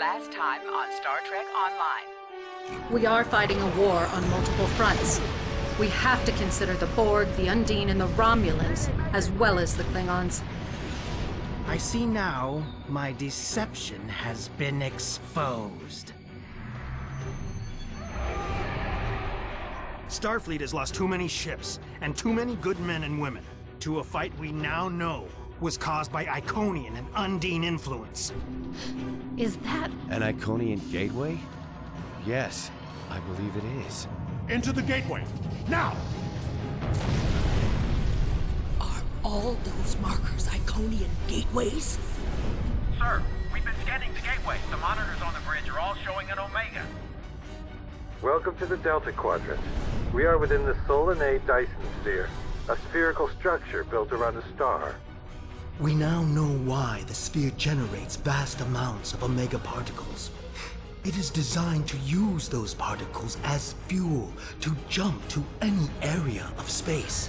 last time on Star Trek Online. We are fighting a war on multiple fronts. We have to consider the Borg, the Undine, and the Romulans, as well as the Klingons. I see now my deception has been exposed. Starfleet has lost too many ships and too many good men and women to a fight we now know was caused by Iconian and Undine influence. Is that... an Iconian gateway? Yes, I believe it is. Into the gateway, now! Are all those markers Iconian gateways? Sir, we've been scanning the gateway. The monitors on the bridge are all showing an Omega. Welcome to the Delta Quadrant. We are within the Solanae Dyson Sphere, a spherical structure built around a star. We now know why the sphere generates vast amounts of Omega particles. It is designed to use those particles as fuel to jump to any area of space.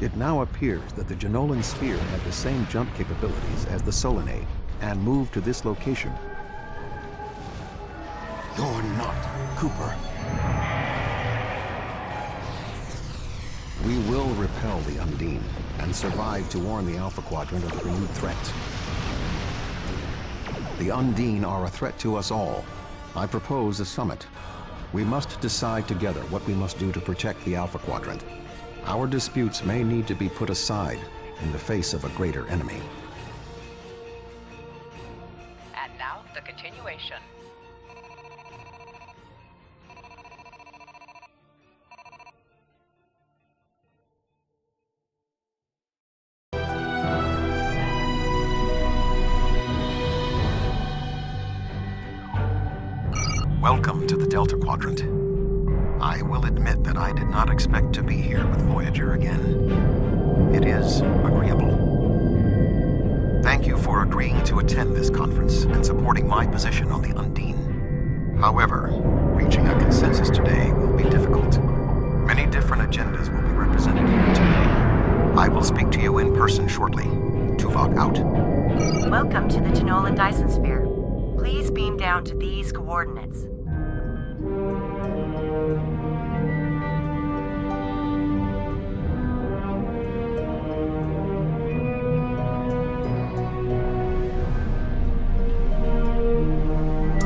It now appears that the Jenolan Sphere had the same jump capabilities as the Solanae and moved to this location. You're not Cooper. We will repel the Undine and survive to warn the Alpha Quadrant of the renewed threat. The Undine are a threat to us all. I propose a summit. We must decide together what we must do to protect the Alpha Quadrant. Our disputes may need to be put aside in the face of a greater enemy. And now, the continuation. Welcome to the Delta Quadrant. I will admit that I did not expect to be here with Voyager again. It is agreeable. Thank you for agreeing to attend this conference and supporting my position on the Undine. However, reaching a consensus today will be difficult. Many different agendas will be represented here today. I will speak to you in person shortly. Tuvok out. Welcome to the Jenolan Dyson Sphere. Please beam down to these coordinates.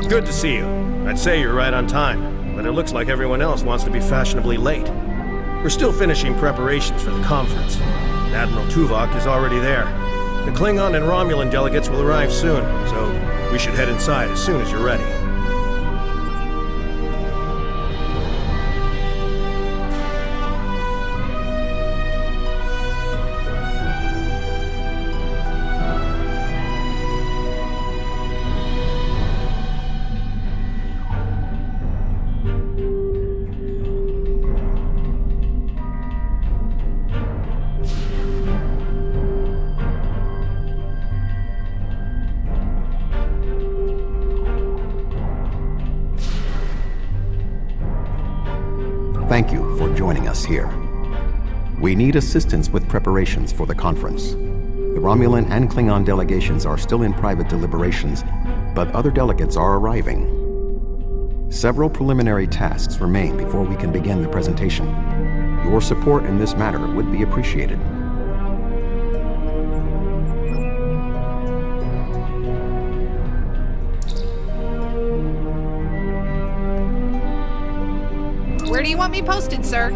Good to see you. I'd say you're right on time, but it looks like everyone else wants to be fashionably late. We're still finishing preparations for the conference. Admiral Tuvok is already there. The Klingon and Romulan delegates will arrive soon, so we should head inside as soon as you're ready. Thank you for joining us here. We need assistance with preparations for the conference. The Romulan and Klingon delegations are still in private deliberations, but other delegates are arriving. Several preliminary tasks remain before we can begin the presentation. Your support in this matter would be appreciated. Where do you want me posted, sir?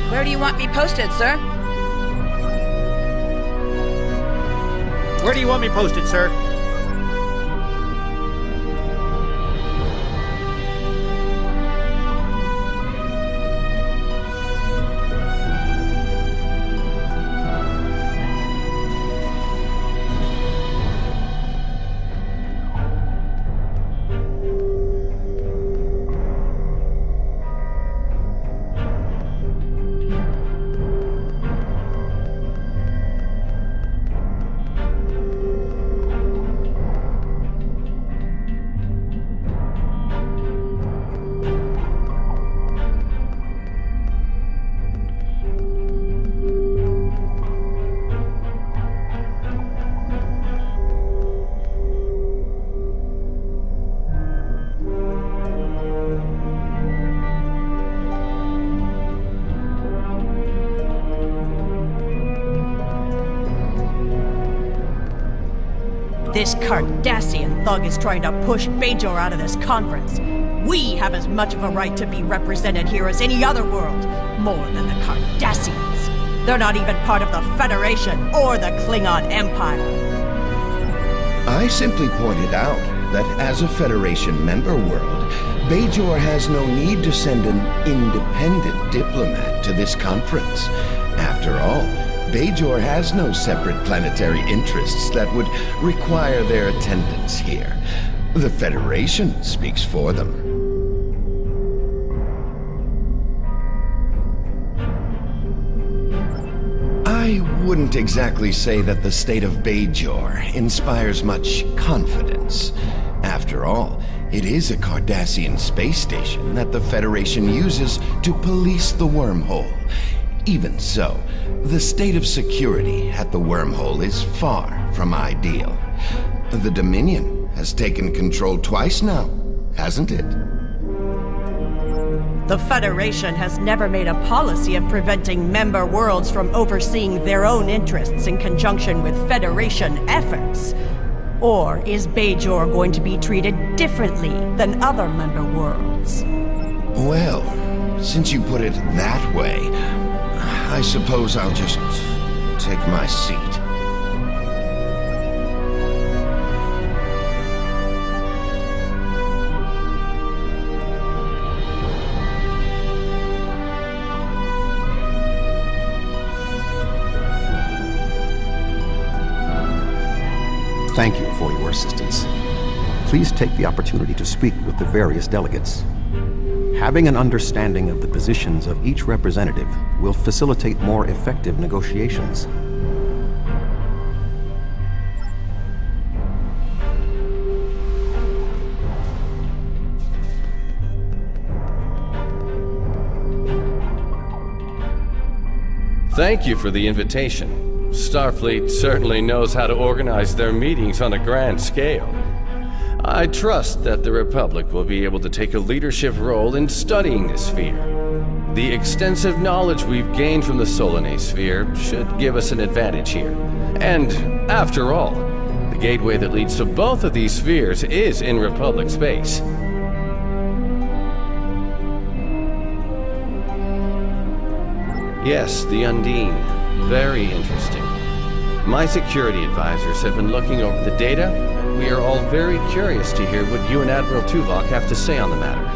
Where do you want me posted, sir? Where do you want me posted, sir? This Cardassian thug is trying to push Bajor out of this conference. We have as much of a right to be represented here as any other world, more than the Cardassians. They're not even part of the Federation or the Klingon Empire. I simply pointed out that as a Federation member world, Bajor has no need to send an independent diplomat to this conference. After all, Bajor has no separate planetary interests that would require their attendance here. The Federation speaks for them. I wouldn't exactly say that the state of Bajor inspires much confidence. After all, it is a Cardassian space station that the Federation uses to police the wormhole. Even so, the state of security at the wormhole is far from ideal. The Dominion has taken control twice now, hasn't it? The Federation has never made a policy of preventing member worlds from overseeing their own interests in conjunction with Federation efforts. Or is Bajor going to be treated differently than other member worlds? Well, since you put it that way, I suppose I'll just take my seat. Thank you for your assistance. Please take the opportunity to speak with the various delegates. Having an understanding of the positions of each representative will facilitate more effective negotiations. Thank you for the invitation. Starfleet certainly knows how to organize their meetings on a grand scale. I trust that the Republic will be able to take a leadership role in studying this sphere. The extensive knowledge we've gained from the Solanae sphere should give us an advantage here. And, after all, the gateway that leads to both of these spheres is in Republic space. Yes, the Undine. Very interesting. My security advisors have been looking over the data, and we are all very curious to hear what you and Admiral Tuvok have to say on the matter.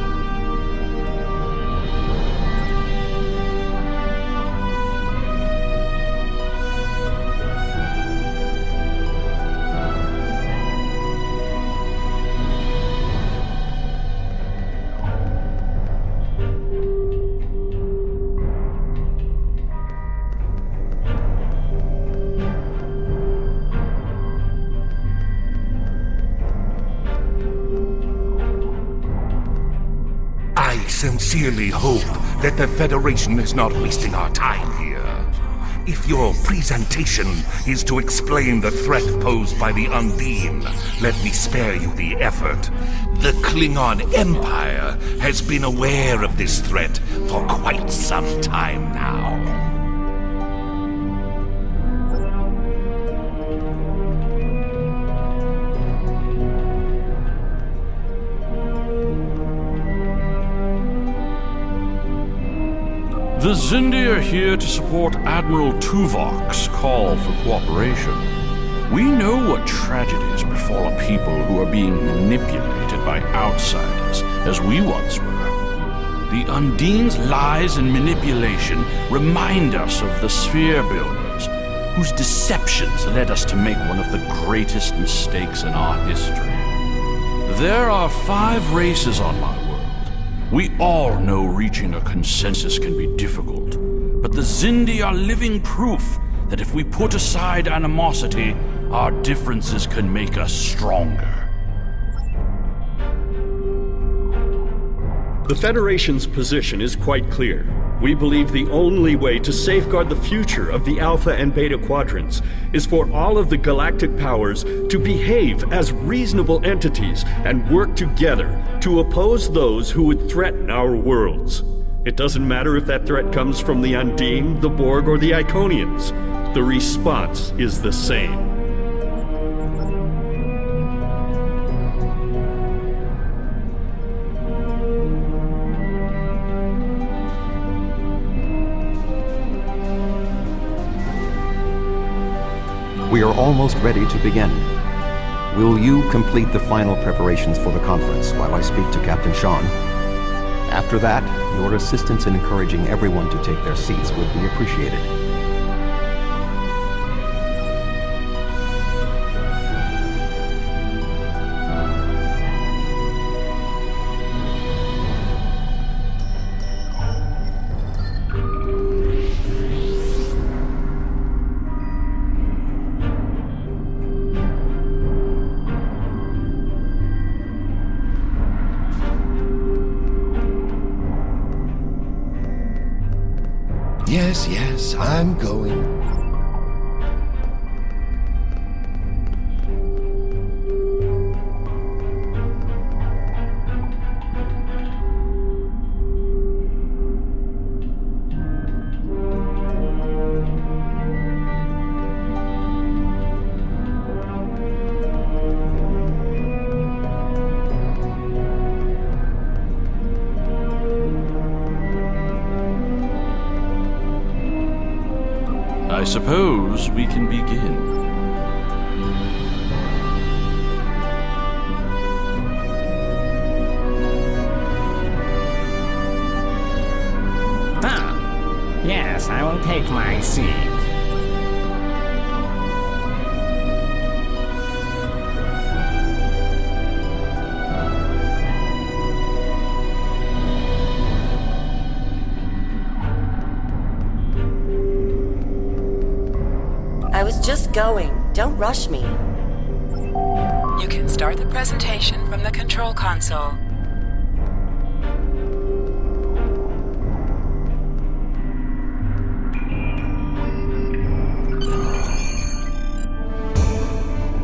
Sincerely hope that the Federation is not wasting our time here. If your presentation is to explain the threat posed by the Undine, let me spare you the effort. The Klingon Empire has been aware of this threat for quite some time now. The Xindi are here to support Admiral Tuvok's call for cooperation. We know what tragedies befall a people who are being manipulated by outsiders, as we once were. The Undine's lies and manipulation remind us of the Sphere Builders, whose deceptions led us to make one of the greatest mistakes in our history. There are 5 races on my world. We all know reaching a consensus can be difficult, but the Xindi are living proof that if we put aside animosity, our differences can make us stronger. The Federation's position is quite clear. We believe the only way to safeguard the future of the Alpha and Beta Quadrants is for all of the galactic powers to behave as reasonable entities and work together to oppose those who would threaten our worlds. It doesn't matter if that threat comes from the Undine, the Borg, or the Iconians. The response is the same. we're almost ready to begin. Will you complete the final preparations for the conference while I speak to Captain Sean? After that, your assistance in encouraging everyone to take their seats would be appreciated. Yes, I'm going. I suppose we can begin. Yes, I will take my seat. I was just going. Don't rush me. You can start the presentation from the control console.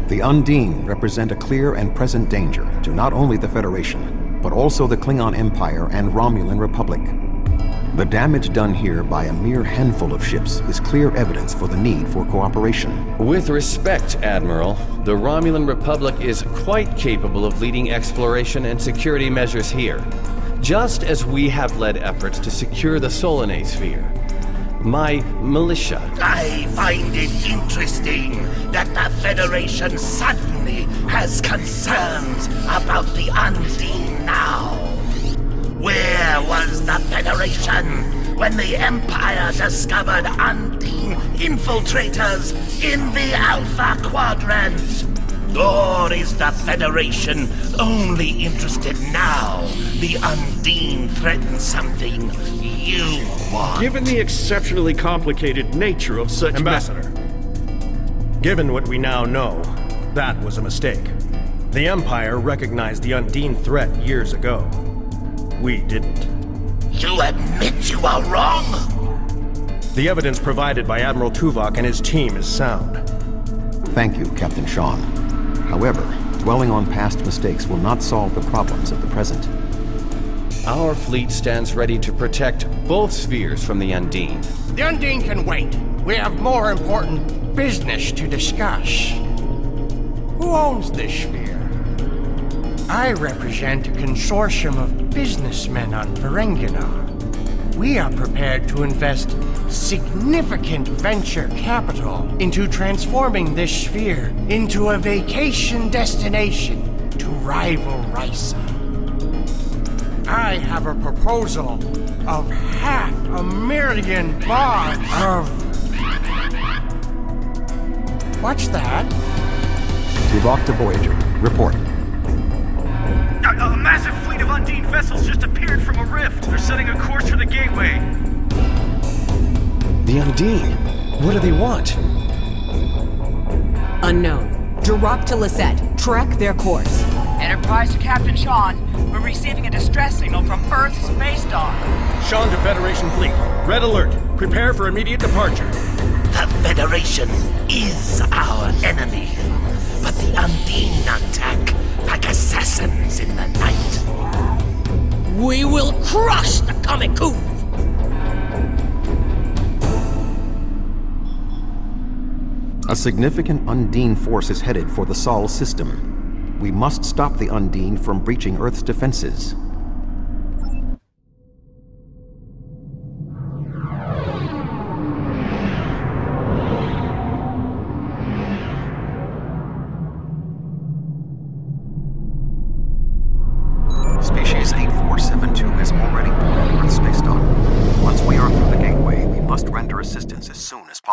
The Undine represent a clear and present danger to not only the Federation, but also the Klingon Empire and Romulan Republic. The damage done here by a mere handful of ships is clear evidence for the need for cooperation. With respect, Admiral, the Romulan Republic is quite capable of leading exploration and security measures here, just as we have led efforts to secure the Dyson Sphere. My militia. I find it interesting that the Federation suddenly has concerns about the Undine now. Where was the Federation when the Empire discovered Undine infiltrators in the Alpha Quadrant? Or is the Federation only interested now the Undine threatens something you want? Given the exceptionally complicated nature of such... Ambassador, given what we now know, that was a mistake. The Empire recognized the Undine threat years ago. We didn't. You admit you are wrong? The evidence provided by Admiral Tuvok and his team is sound. Thank you, Captain Sean. However, dwelling on past mistakes will not solve the problems of the present. Our fleet stands ready to protect both spheres from the Undine. The Undine can wait. We have more important business to discuss. Who owns this sphere? I represent a consortium of businessmen on Ferenginar. We are prepared to invest significant venture capital into transforming this sphere into a vacation destination to rival Risa. I have a proposal of $500,000 of... What's that? Tuvok to Voyager. Report. A massive fleet of Undine vessels just appeared from a rift. They're setting a course for the gateway. The Undine? What do they want? Unknown. Drop to Lisette. Track their course. Enterprise to Captain Sean. We're receiving a distress signal from Earth's space dock. Sean to Federation fleet. Red alert. Prepare for immediate departure. The Federation is our enemy, but the Undine attack like assassins in the night. We will crush the Comic-Coup! A significant Undine force is headed for the Sol system. We must stop the Undine from breaching Earth's defenses.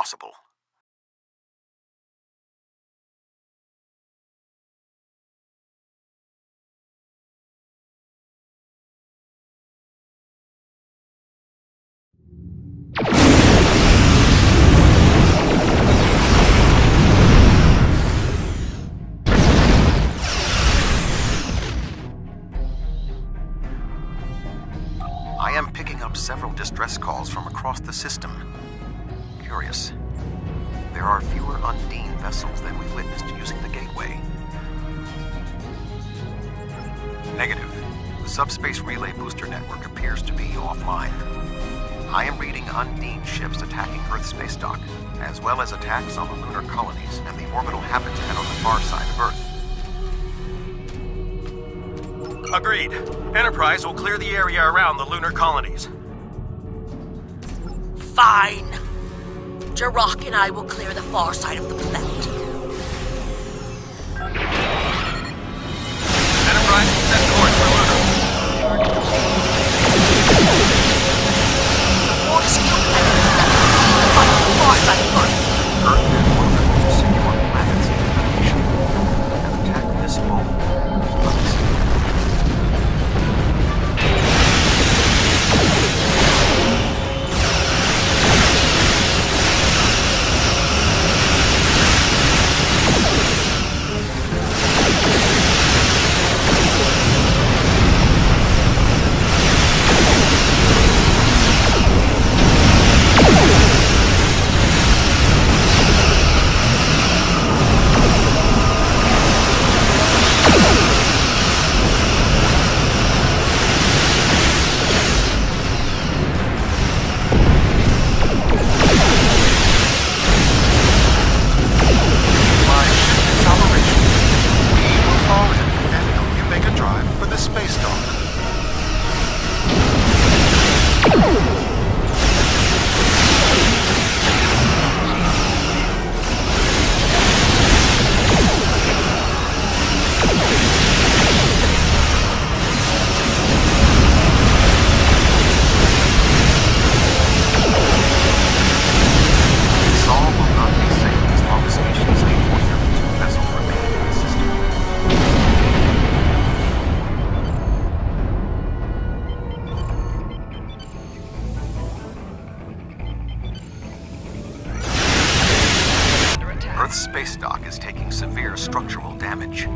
possible. I am picking up several distress calls from across the system. Curious. There are fewer Undine vessels than we witnessed using the gateway. Negative. The subspace relay booster network appears to be offline. I am reading Undine ships attacking Earth's space dock, as well as attacks on the lunar colonies and the orbital habitat on the far side of Earth. Agreed. Enterprise will clear the area around the lunar colonies. Fine. Jirok and I will clear the far side of the planet. Enterprise will set course for lunar. Boys, you have been set on the far side of Earth. Earth and orbit to secure planets in Federation and attack this moment. Earth's space dock is taking severe structural damage.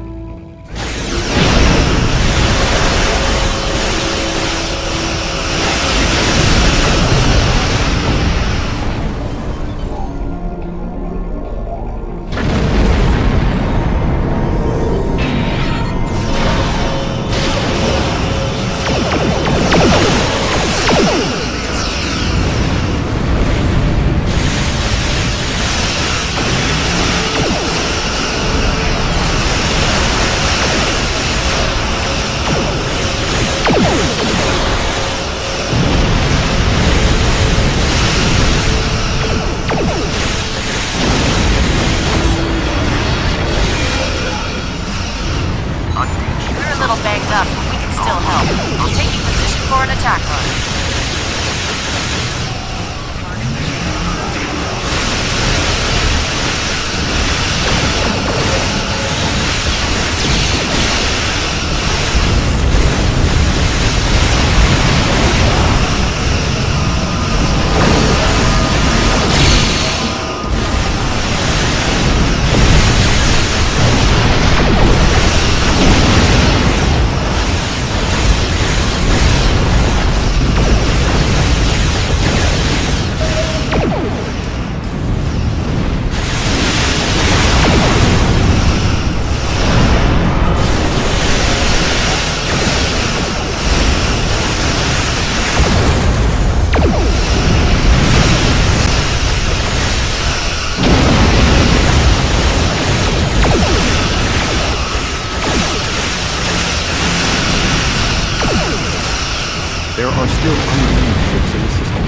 There are still Undine ships in the system.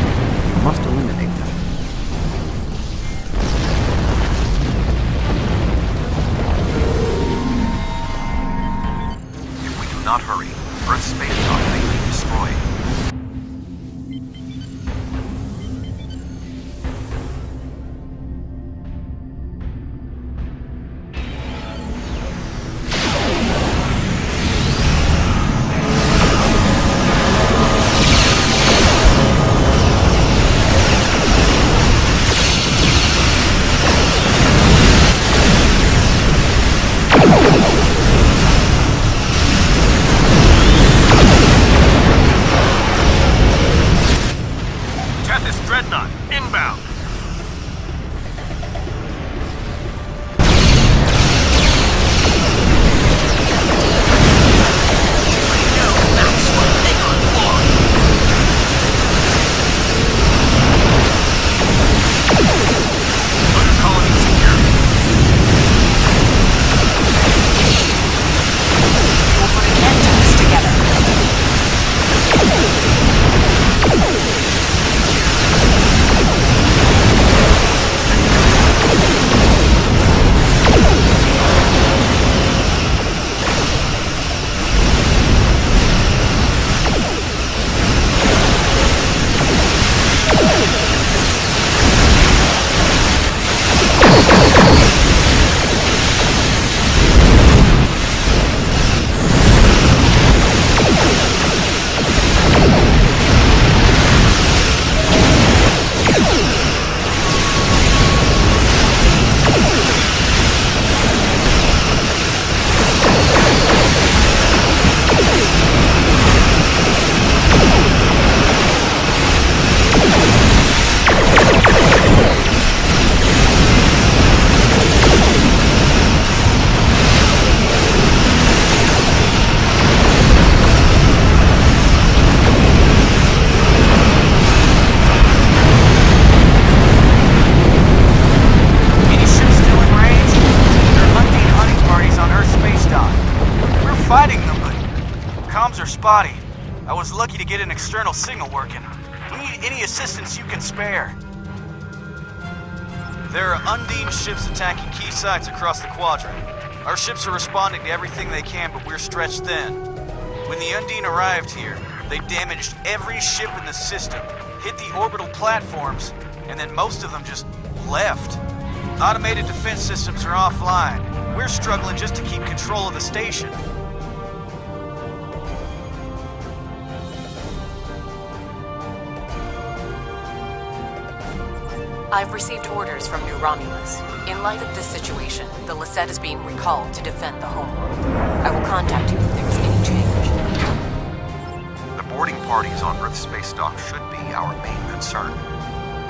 We must eliminate them. If we do not hurry, Earth's space dock may be destroyed. I was lucky to get an external signal working. We need any assistance you can spare. There are Undine ships attacking key sites across the quadrant. Our ships are responding to everything they can, but we're stretched thin. When the Undine arrived here, they damaged every ship in the system, hit the orbital platforms, and then most of them just left. Automated defense systems are offline. We're struggling just to keep control of the station. I've received orders from New Romulus. In light of this situation, the Lisette is being recalled to defend the homeworld. I will contact you if there is any change. The boarding parties on Earth's space dock should be our main concern.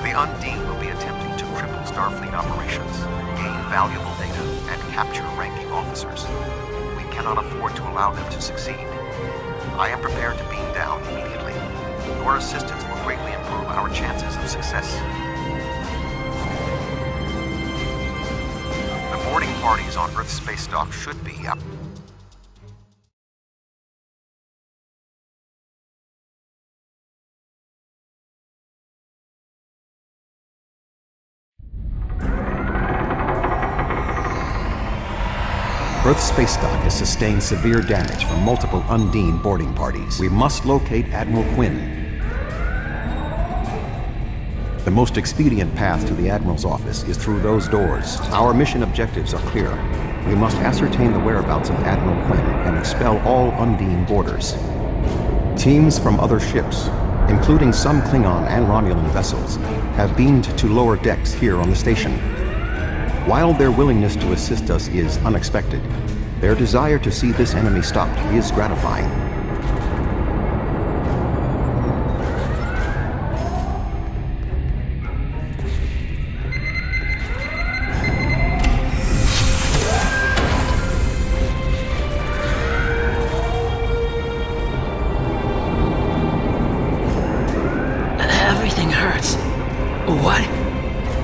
The Undine will be attempting to cripple Starfleet operations, gain valuable data, and capture ranking officers. We cannot afford to allow them to succeed. I am prepared to beam down immediately. Your assistance will greatly improve our chances of success. Boarding parties on Earth's space dock should be up. Earth's space dock has sustained severe damage from multiple Undine boarding parties. We must locate Admiral Quinn. The most expedient path to the Admiral's office is through those doors. Our mission objectives are clear. We must ascertain the whereabouts of Admiral Quinn and expel all Undine boarders. Teams from other ships, including some Klingon and Romulan vessels, have beamed to lower decks here on the station. While their willingness to assist us is unexpected, their desire to see this enemy stopped is gratifying. Everything hurts. What?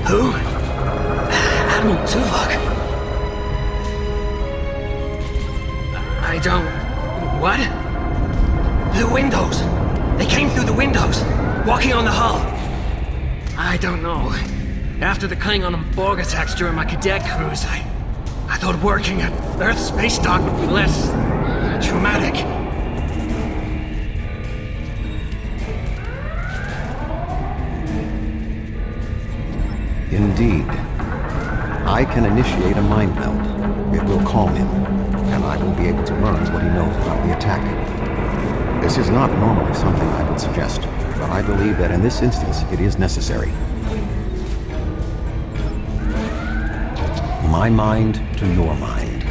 Who? Admiral Tuvok. I don't... What? The windows! They came through the windows, walking on the hull. I don't know. After the Klingon and Borg attacks during my cadet cruise, I thought working at Earth's space dock would be less... traumatic. Indeed. I can initiate a mind meld. It will calm him, and I will be able to learn what he knows about the attack. This is not normally something I would suggest, but I believe that in this instance it is necessary. My mind to your mind.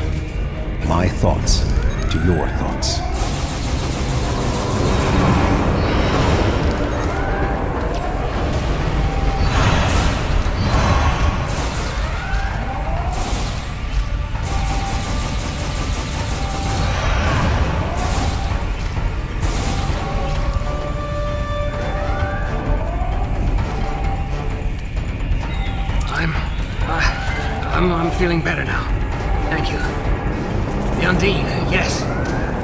My thoughts to your thoughts. I'm feeling better now. Thank you. The Undine, yes.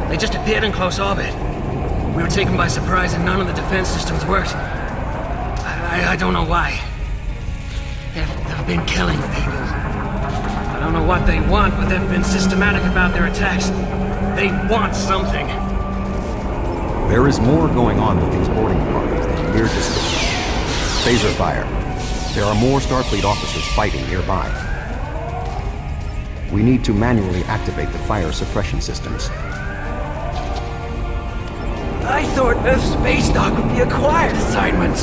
They just appeared in close orbit. We were taken by surprise and none of the defense systems worked. I don't know why. They've been killing people. I don't know what they want, but they've been systematic about their attacks. They want something. There is more going on with these boarding parties than mere description. Phaser fire. There are more Starfleet officers fighting nearby. We need to manually activate the fire suppression systems. I thought Earth's space dock would be a quiet assignment.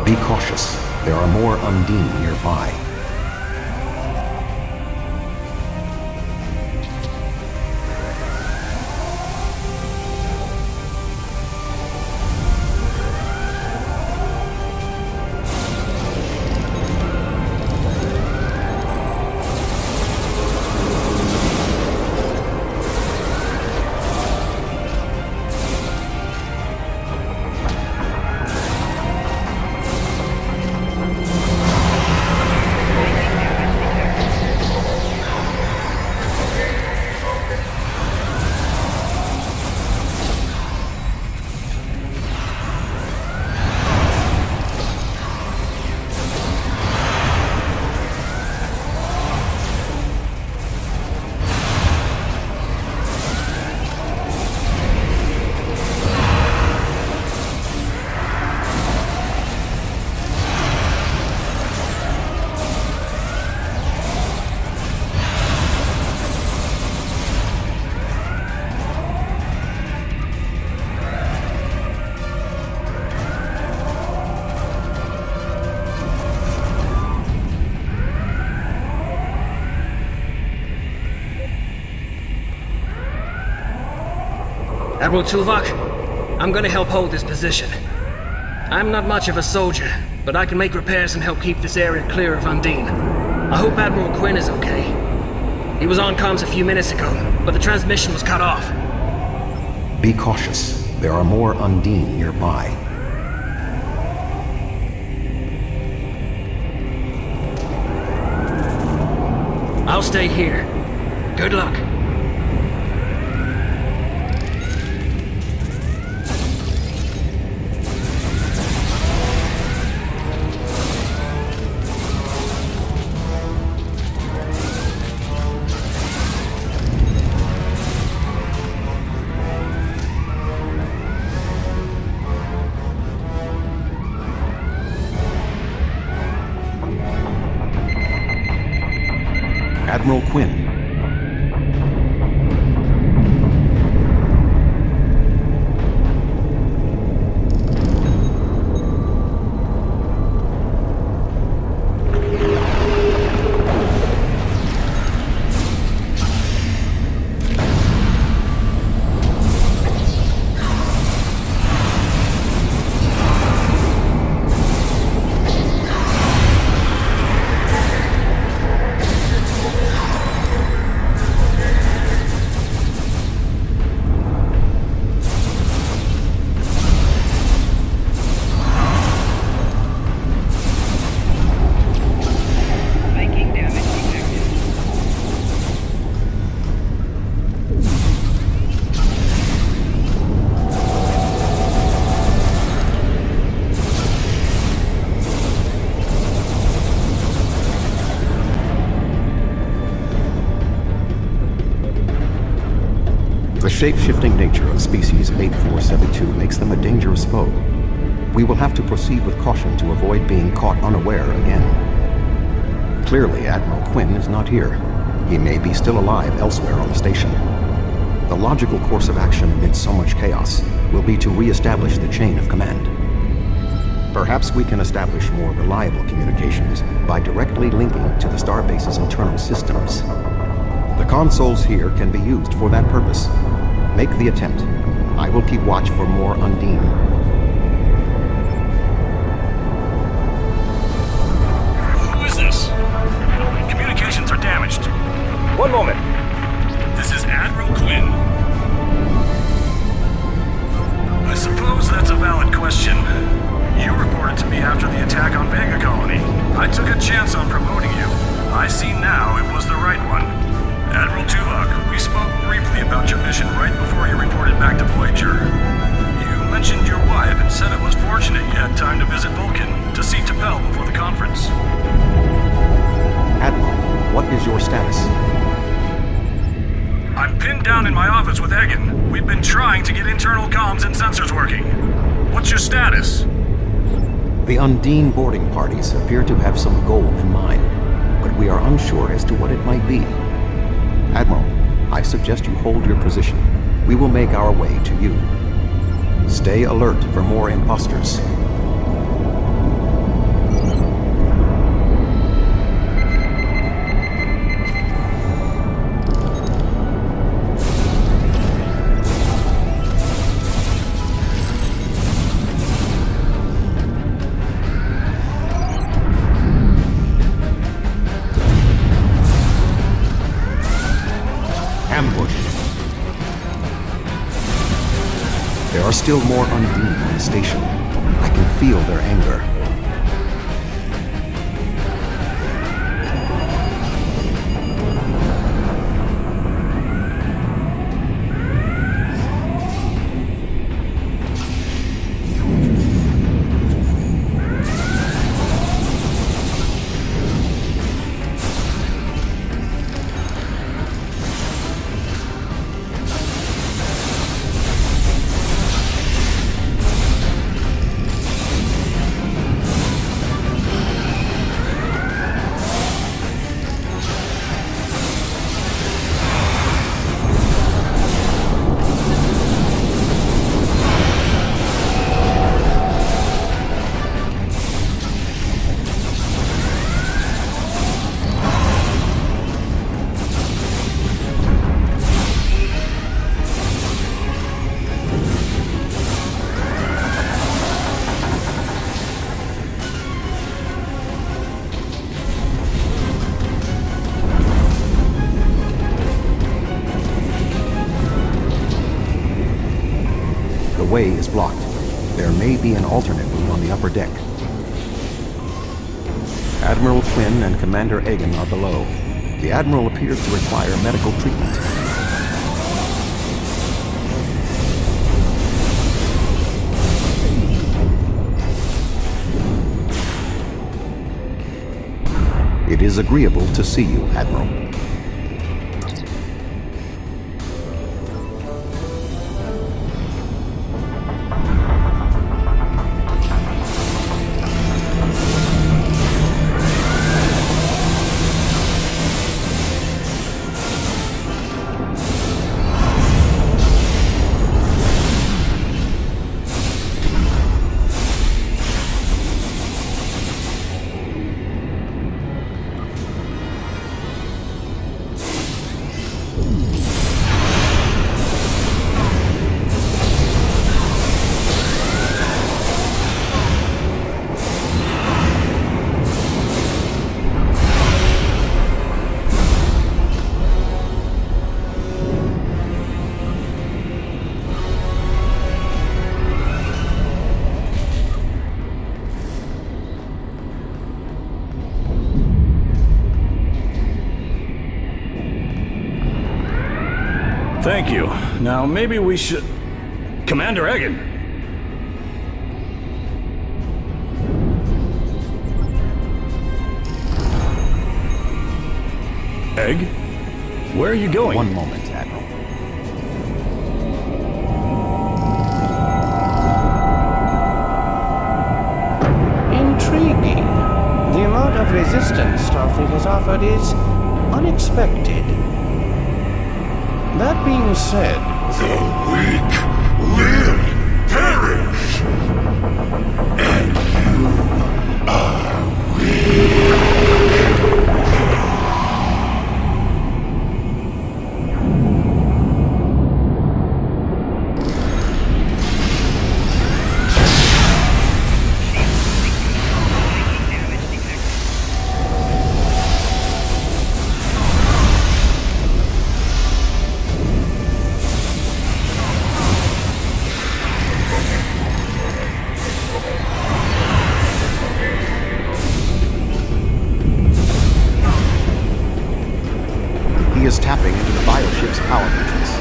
Be cautious. There are more Undine nearby. Admiral Tuvok, I'm gonna help hold this position. I'm not much of a soldier, but I can make repairs and help keep this area clear of Undine. I hope Admiral Quinn is okay. He was on comms a few minutes ago, but the transmission was cut off. Be cautious. There are more Undine nearby. I'll stay here. Good luck. Admiral Quinn. The shape-shifting nature of species 8472 makes them a dangerous foe. We will have to proceed with caution to avoid being caught unaware again. Clearly, Admiral Quinn is not here. He may be still alive elsewhere on the station. The logical course of action amid so much chaos will be to re-establish the chain of command. Perhaps we can establish more reliable communications by directly linking to the Starbase's internal systems. The consoles here can be used for that purpose. Make the attempt. I will keep watch for more Undine. Who is this? Communications are damaged. One moment. This is Admiral Quinn. I suppose that's a valid question. You reported to me after the attack on Vega Colony. I took a chance on promoting you. I see now it was the right one. Admiral Tuvok, we spoke briefly about your mission right before you reported back to Voyager. You mentioned your wife and said it was fortunate you had time to visit Vulcan to see T'Pel before the conference. Admiral, what is your status? I'm pinned down in my office with Egan. We've been trying to get internal comms and sensors working. What's your status? The Undine boarding parties appear to have some gold in mind, but we are unsure as to what it might be. Admiral, I suggest you hold your position. We will make our way to you. Stay alert for more imposters. There are still more Undine on the station. I can feel their anger. way is blocked. There may be an alternate route on the upper deck. Admiral Quinn and Commander Egan are below. The Admiral appears to require medical treatment. It is agreeable to see you, Admiral. Thank you. Now, maybe we should... Commander Egan! Egg? Where are you going? One moment, Admiral. Intriguing. The amount of resistance Starfleet has offered is unexpected. That being said... The weak will perish! And you are weak! He is tapping into the bioship's power matrix.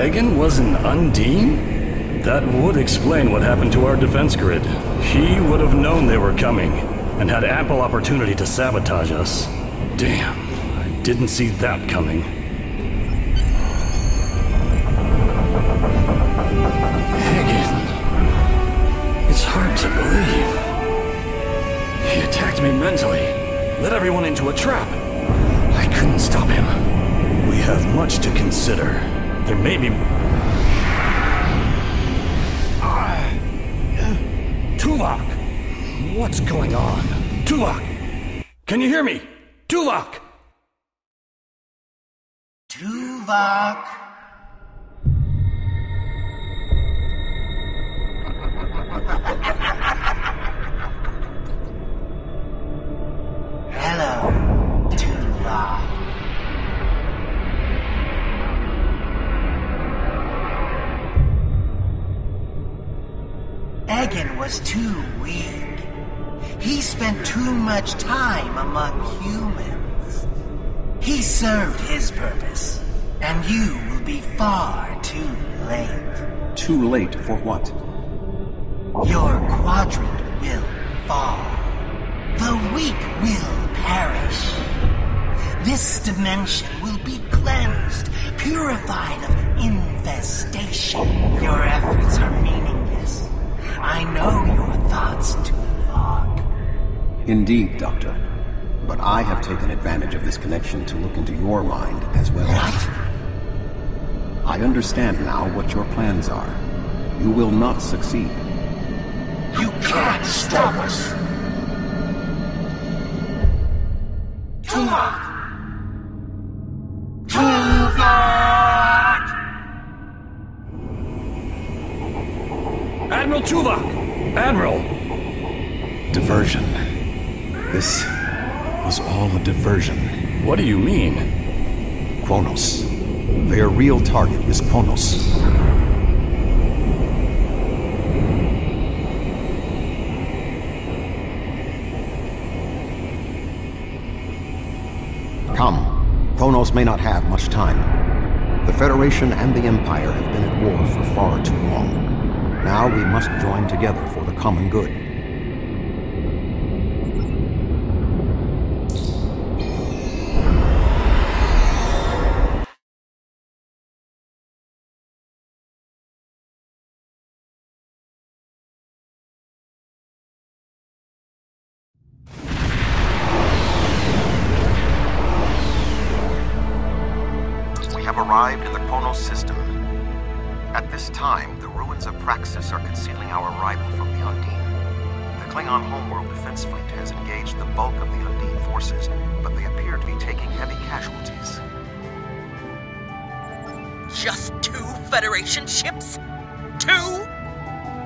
Egan was an Undine? That would explain what happened to our defense grid. He would have known they were coming, and had ample opportunity to sabotage us. Damn, I didn't see that coming. Egan... It's hard to believe. He attacked me mentally, led everyone into a trap. I couldn't stop him. We have much to consider. There may be... Tuvok! What's going on? Tuvok! Can you hear me? Tuvok! Tuvok! Hello, Tuvok. was too weak. He spent too much time among humans. He served his purpose, and you will be far too late. Too late for what? Your quadrant will fall. The weak will perish. This dimension will be cleansed, purified of infestation. Your efforts are meaningless. I know your thoughts, Tuvok. Indeed, Doctor. But I have taken advantage of this connection to look into your mind as well. What? I understand now what your plans are. You will not succeed. You can't stop us. Tuvok! Tuvok! Admiral Tuvok! Admiral! Diversion. This was all a diversion. What do you mean? Kronos. Their real target is Kronos. Come. Kronos may not have much time. The Federation and the Empire have been at war for far too long. Now we must join together for the common good. Arrived in the Kronos system. At this time, the ruins of Praxis are concealing our arrival from the Undine. The Klingon homeworld defense fleet has engaged the bulk of the Undine forces, but they appear to be taking heavy casualties. Just 2 Federation ships? 2?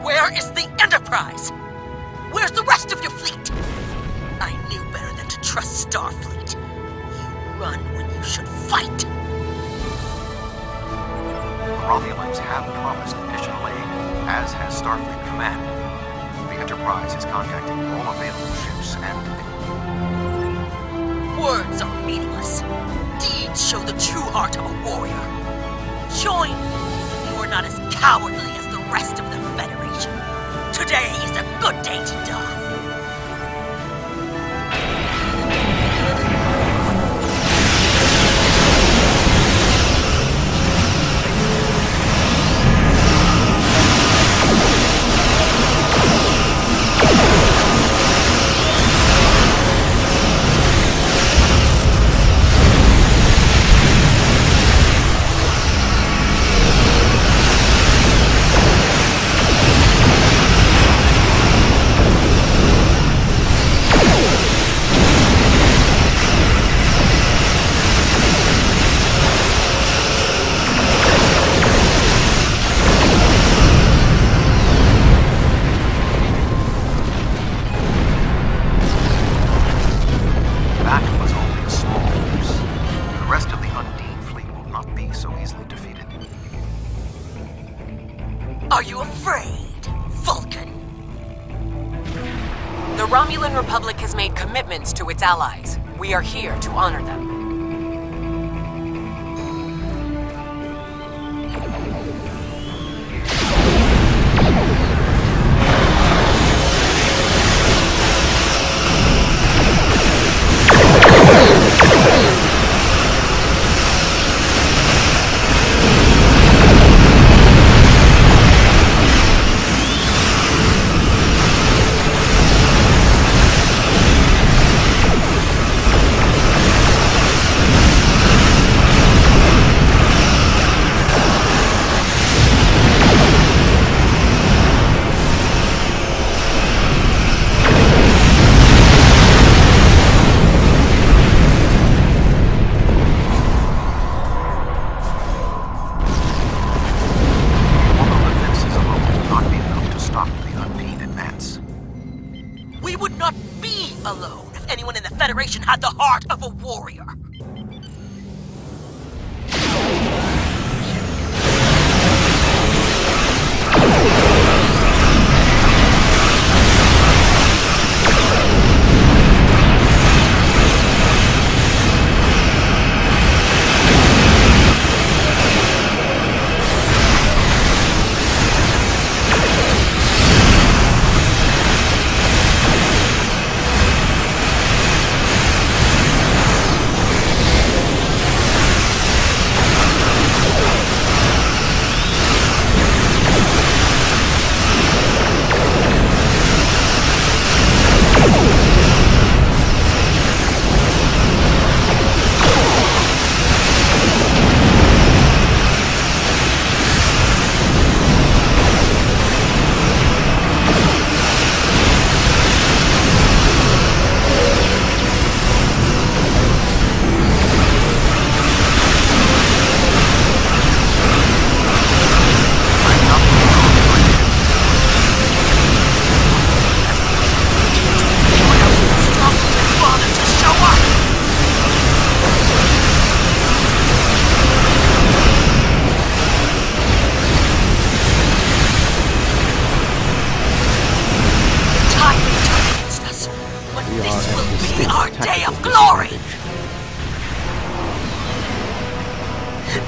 Where is the Enterprise? Where's the rest of your fleet? I knew better than to trust Starfleet. You run when you should fight. The Romulans have promised additional aid, as has Starfleet Command. The Enterprise is contacting all available ships and... Words are meaningless. Deeds show the true heart of a warrior. Join me if you are not as cowardly as the rest of the Federation. Today is a good day to die. Are you afraid, Vulcan? The Romulan Republic has made commitments to its allies. We are here to honor them. Had the heart of a warrior. day of glory!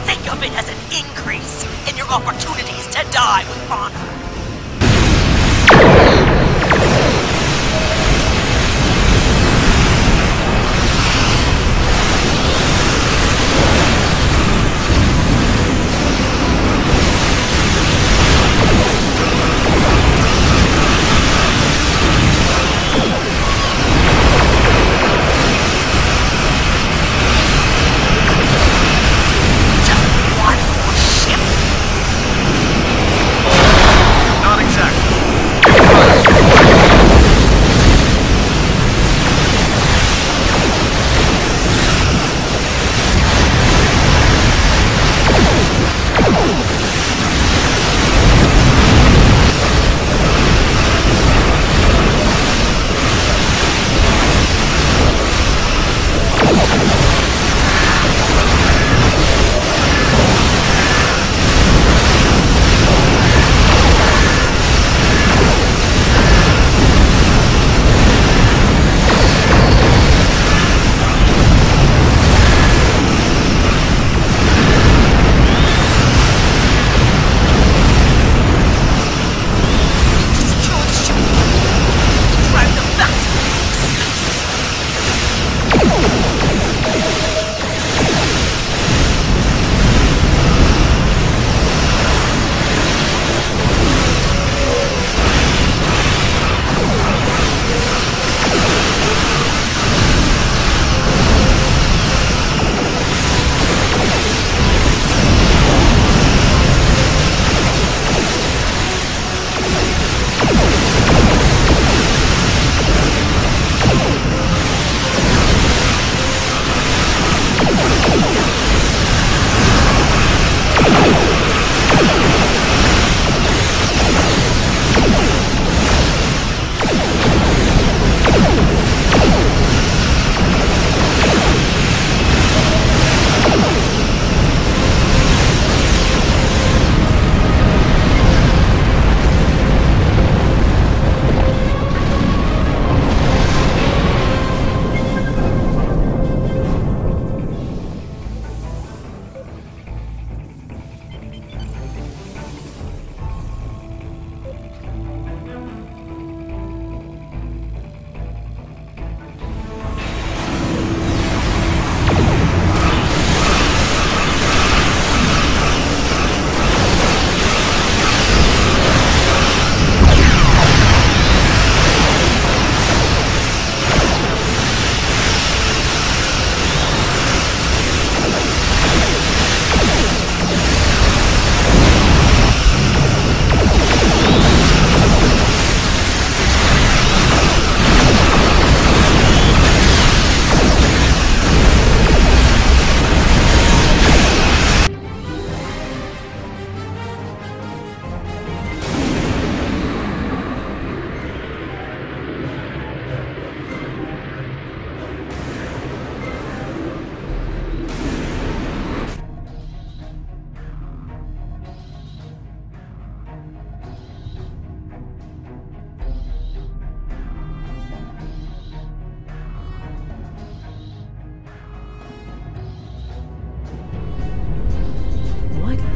Think of it as an increase in your opportunities to die with honor.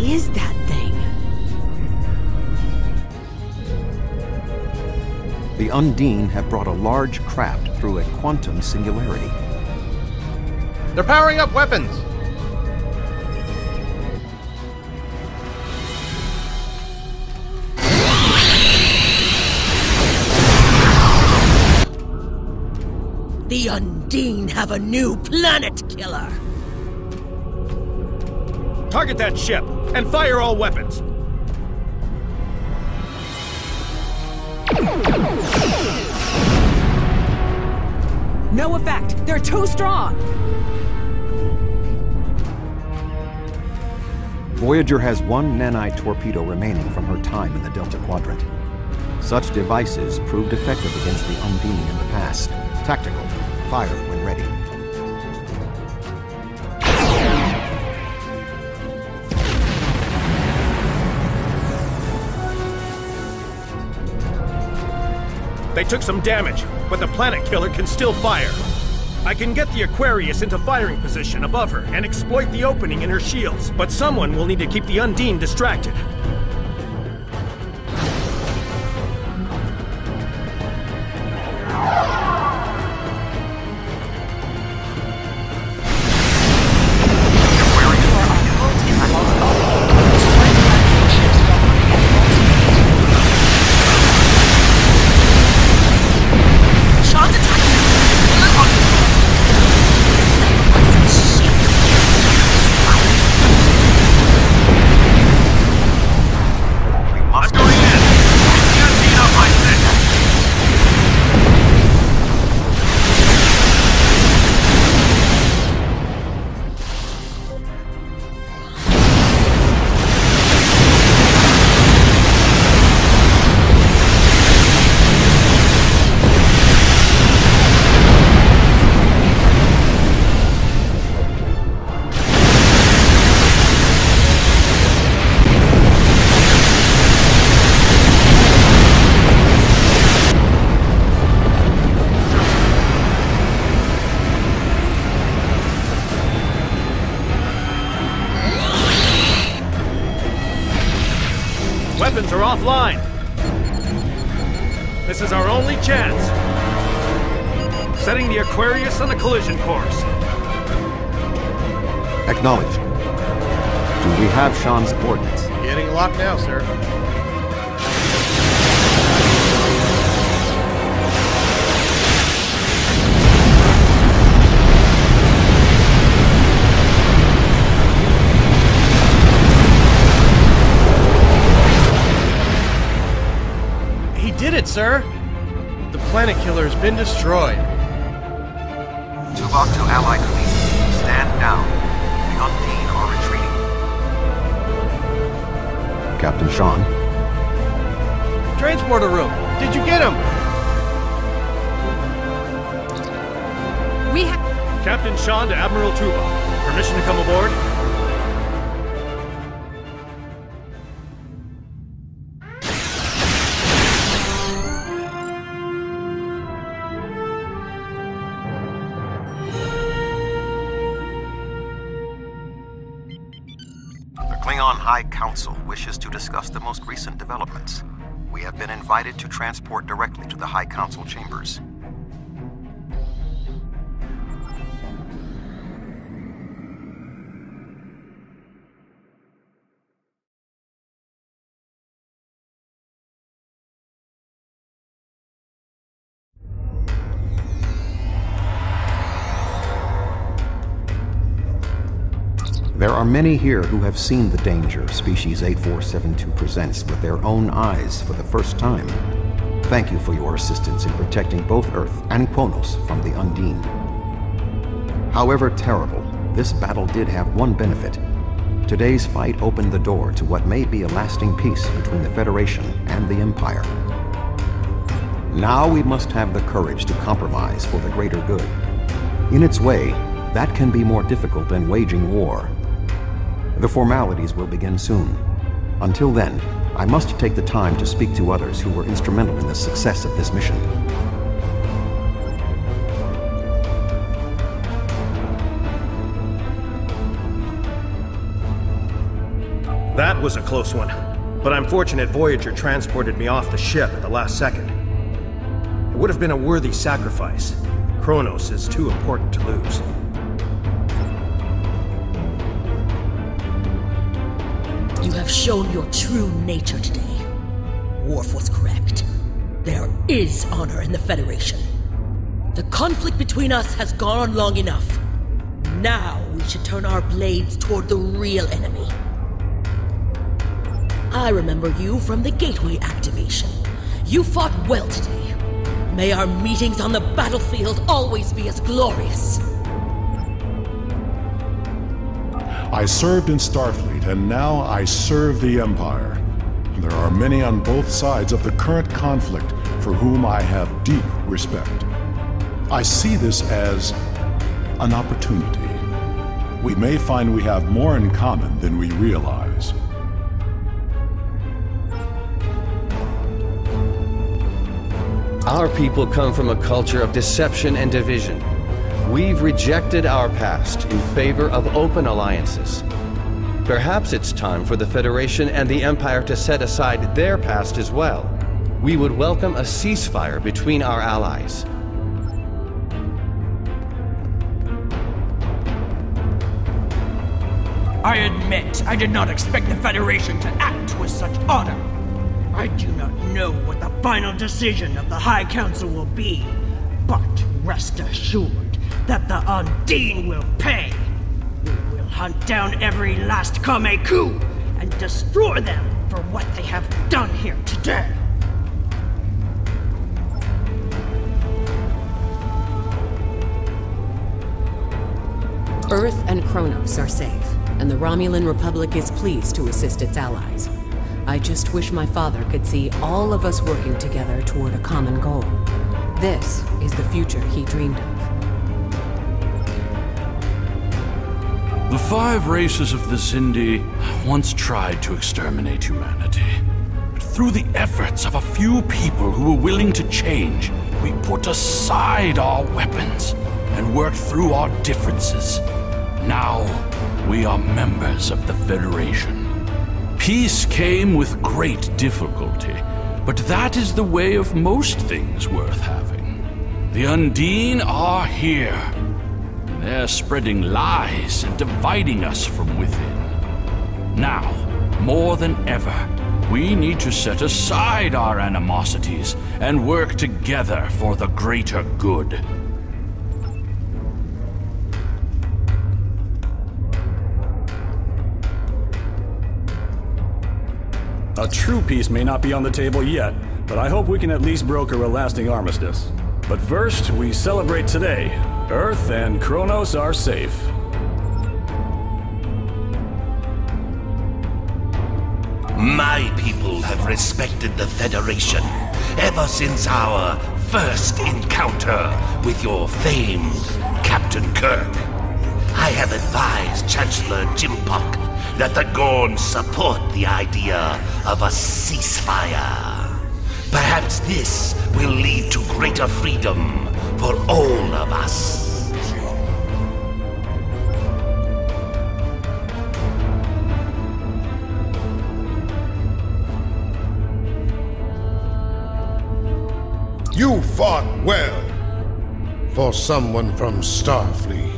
is that thing? The Undine have brought a large craft through a quantum singularity. They're powering up weapons! The Undine have a new planet killer! Target that ship, and fire all weapons! No effect! They're too strong! Voyager has one nanite torpedo remaining from her time in the Delta Quadrant. Such devices proved effective against the Undine in the past. Tactical. Fire when ready. They took some damage, but the planet killer can still fire. I can get the Aquarius into firing position above her and exploit the opening in her shields, but someone will need to keep the Undine distracted. Weapons are offline. This is our only chance. Setting the Aquarius on a collision course. Acknowledged. Do we have Sean's coordinates? Getting locked now, sir. Did it, sir! The planet killer has been destroyed. Tuvok to Allied fleet. Stand down. The Undine are retreating. Captain Sean. Transporter room. Did you get him? We have... Captain Sean to Admiral Tuvok. Permission to come aboard? High Council wishes to discuss the most recent developments. We have been invited to transport directly to the High Council chambers. There are many here who have seen the danger Species 8472 presents with their own eyes for the first time. Thank you for your assistance in protecting both Earth and Kronos from the Undine. However terrible, this battle did have one benefit. Today's fight opened the door to what may be a lasting peace between the Federation and the Empire. Now we must have the courage to compromise for the greater good. In its way, that can be more difficult than waging war. The formalities will begin soon. Until then, I must take the time to speak to others who were instrumental in the success of this mission. That was a close one. But I'm fortunate Voyager transported me off the ship at the last second. It would have been a worthy sacrifice. Kronos is too important to lose. You have shown your true nature today. Worf was correct. There is honor in the Federation. The conflict between us has gone on long enough. Now we should turn our blades toward the real enemy. I remember you from the Gateway activation. You fought well today. May our meetings on the battlefield always be as glorious. I served in Starfleet, and now I serve the Empire. There are many on both sides of the current conflict for whom I have deep respect. I see this as an opportunity. We may find we have more in common than we realize. Our people come from a culture of deception and division. We've rejected our past in favor of open alliances. Perhaps it's time for the Federation and the Empire to set aside their past as well. We would welcome a ceasefire between our allies. I admit, I did not expect the Federation to act with such honor. I do not know what the final decision of the High Council will be, but rest assured that the Undine will pay. We will hunt down every last Kameku and destroy them for what they have done here today. Earth and Kronos are safe, and the Romulan Republic is pleased to assist its allies. I just wish my father could see all of us working together toward a common goal. This is the future he dreamed of. The 5 races of the Zindi once tried to exterminate humanity. But through the efforts of a few people who were willing to change, we put aside our weapons and worked through our differences. Now, we are members of the Federation. Peace came with great difficulty, but that is the way of most things worth having. The Undine are here. They're spreading lies and dividing us from within. Now, more than ever, we need to set aside our animosities and work together for the greater good. A true peace may not be on the table yet, but I hope we can at least broker a lasting armistice. But first, we celebrate today. Earth and Kronos are safe. My people have respected the Federation ever since our first encounter with your famed Captain Kirk. I have advised Chancellor Jimpok that the Gorns support the idea of a ceasefire. Perhaps this will lead to greater freedom for all of us. You fought well for someone from Starfleet.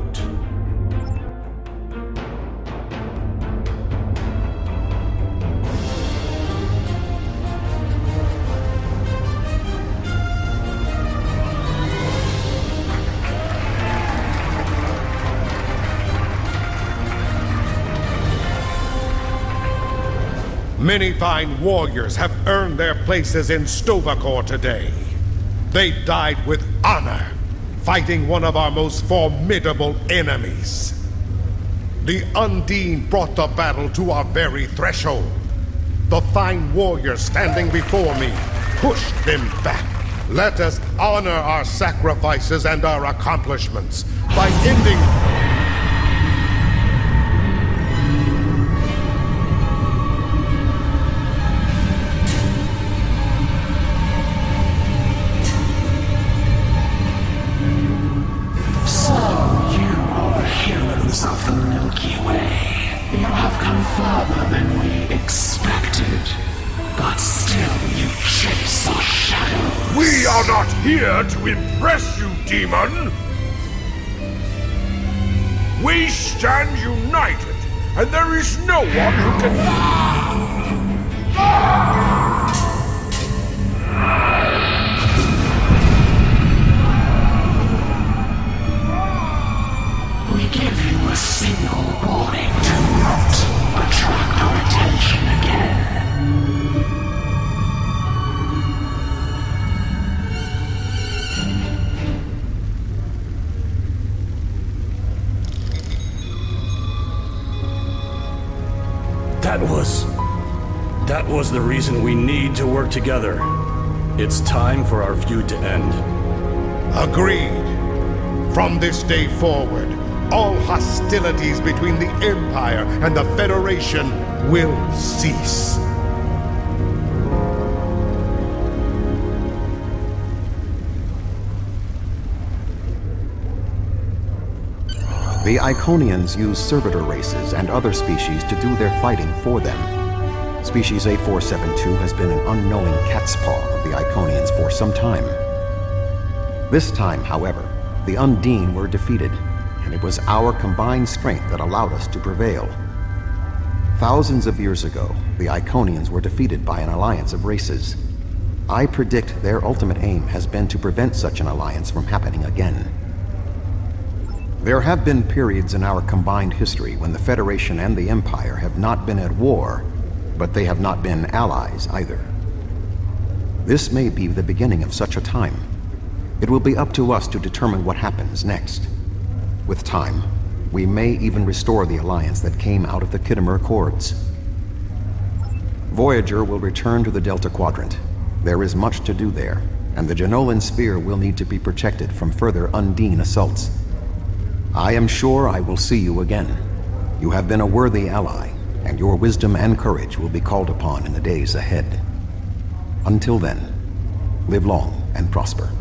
Many fine warriors have earned their places in Stovacor today. They died with honor, fighting one of our most formidable enemies. The Undine brought the battle to our very threshold. The fine warriors standing before me pushed them back. Let us honor our sacrifices and our accomplishments by ending... Of the Milky Way. You have come further than we expected. But still you chase our shadows. We are not here to impress you, demon! We stand united, and there is no one who can... We give you a single warning to not attract our attention again. That was the reason we need to work together. It's time for our feud to end. Agreed. From this day forward, all hostilities between the Empire and the Federation will cease. The Iconians use servitor races and other species to do their fighting for them. Species 8472 has been an unknowing cat's paw of the Iconians for some time. This time, however, the Undine were defeated, and it was our combined strength that allowed us to prevail. Thousands of years ago, the Iconians were defeated by an alliance of races. I predict their ultimate aim has been to prevent such an alliance from happening again. There have been periods in our combined history when the Federation and the Empire have not been at war, but they have not been allies either. This may be the beginning of such a time. It will be up to us to determine what happens next. With time, we may even restore the alliance that came out of the Khitomer Accords. Voyager will return to the Delta Quadrant. There is much to do there, and the Dyson Sphere will need to be protected from further Undine assaults. I am sure I will see you again. You have been a worthy ally, and your wisdom and courage will be called upon in the days ahead. Until then, live long and prosper.